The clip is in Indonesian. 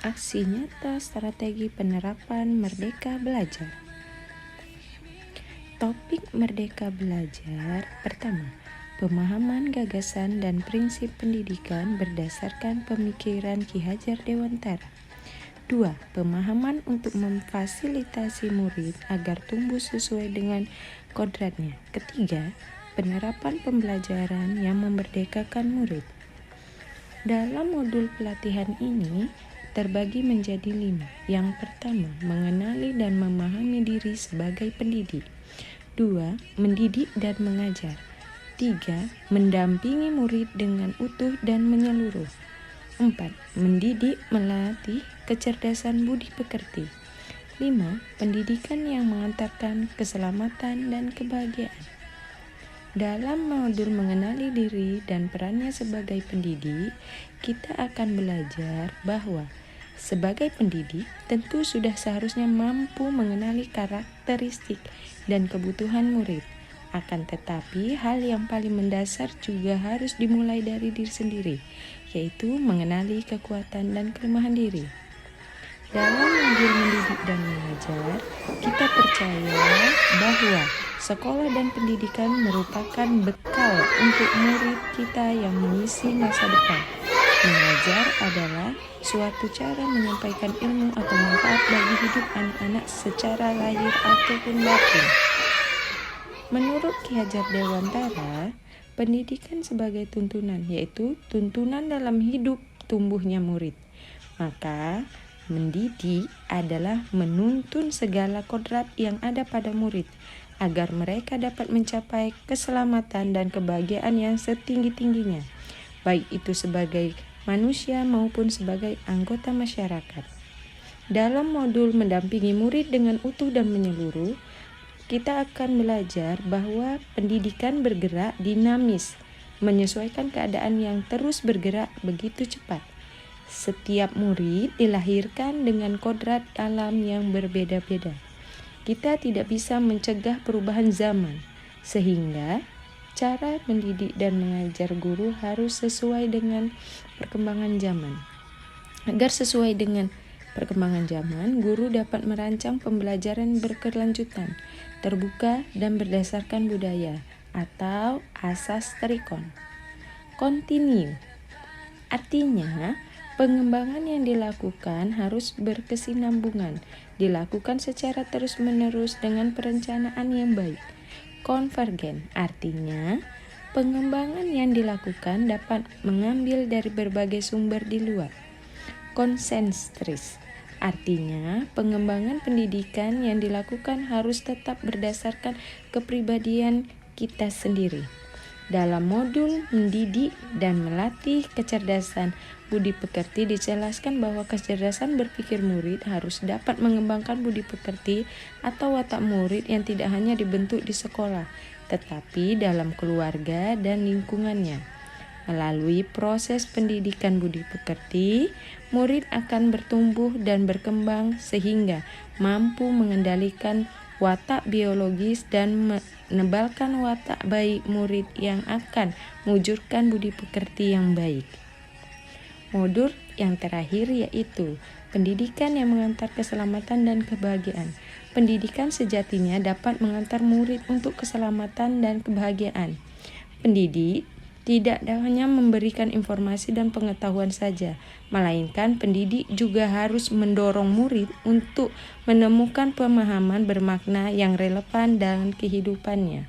Aksi nyata strategi penerapan Merdeka Belajar. Topik Merdeka Belajar pertama, pemahaman gagasan dan prinsip pendidikan berdasarkan pemikiran Ki Hajar Dewantara. 2. Pemahaman untuk memfasilitasi murid agar tumbuh sesuai dengan kodratnya. Ketiga, penerapan pembelajaran yang memerdekakan murid. Dalam modul pelatihan ini terbagi menjadi 5. Yang pertama, mengenali dan memahami diri sebagai pendidik. 2. Mendidik dan mengajar. 3. Mendampingi murid dengan utuh dan menyeluruh. 4. Mendidik melatih kecerdasan budi pekerti. 5. Pendidikan yang mengantarkan keselamatan dan kebahagiaan. Dalam modul mengenali diri dan perannya sebagai pendidik, kita akan belajar bahwa sebagai pendidik tentu sudah seharusnya mampu mengenali karakteristik dan kebutuhan murid. Akan tetapi, hal yang paling mendasar juga harus dimulai dari diri sendiri, yaitu mengenali kekuatan dan kelemahan diri. Dalam modul mendidik dan mengajar, kita percaya bahwa sekolah dan pendidikan merupakan bekal untuk murid kita yang mengisi masa depan. Mengajar adalah suatu cara menyampaikan ilmu atau manfaat bagi hidup anak-anak secara lahir ataupun batin. Menurut Ki Hajar Dewantara, pendidikan sebagai tuntunan, yaitu tuntunan dalam hidup tumbuhnya murid. Maka, mendidik adalah menuntun segala kodrat yang ada pada murid, agar mereka dapat mencapai keselamatan dan kebahagiaan yang setinggi-tingginya, baik itu sebagai manusia maupun sebagai anggota masyarakat. Dalam modul mendampingi murid dengan utuh dan menyeluruh, kita akan belajar bahwa pendidikan bergerak dinamis, menyesuaikan keadaan yang terus bergerak begitu cepat. Setiap murid dilahirkan dengan kodrat alam yang berbeda-beda. Kita tidak bisa mencegah perubahan zaman, sehingga cara mendidik dan mengajar guru harus sesuai dengan perkembangan zaman. Agar sesuai dengan perkembangan zaman, guru dapat merancang pembelajaran berkelanjutan, terbuka dan berdasarkan budaya atau asas Trikon. Continue. Artinya, pengembangan yang dilakukan harus berkesinambungan, dilakukan secara terus-menerus dengan perencanaan yang baik. Konvergen, artinya pengembangan yang dilakukan dapat mengambil dari berbagai sumber di luar. Konsentris, artinya pengembangan pendidikan yang dilakukan harus tetap berdasarkan kepribadian kita sendiri. Dalam modul mendidik dan melatih kecerdasan budi pekerti dijelaskan bahwa kecerdasan berpikir murid harus dapat mengembangkan budi pekerti atau watak murid yang tidak hanya dibentuk di sekolah, tetapi dalam keluarga dan lingkungannya. Melalui proses pendidikan budi pekerti, murid akan bertumbuh dan berkembang sehingga mampu mengendalikan watak biologis dan menebalkan watak baik murid yang akan mewujudkan budi pekerti yang baik. Modul yang terakhir yaitu pendidikan yang mengantar keselamatan dan kebahagiaan. Pendidikan sejatinya dapat mengantar murid untuk keselamatan dan kebahagiaan. Pendidik tidak hanya memberikan informasi dan pengetahuan saja, melainkan pendidik juga harus mendorong murid untuk menemukan pemahaman bermakna yang relevan dalam kehidupannya.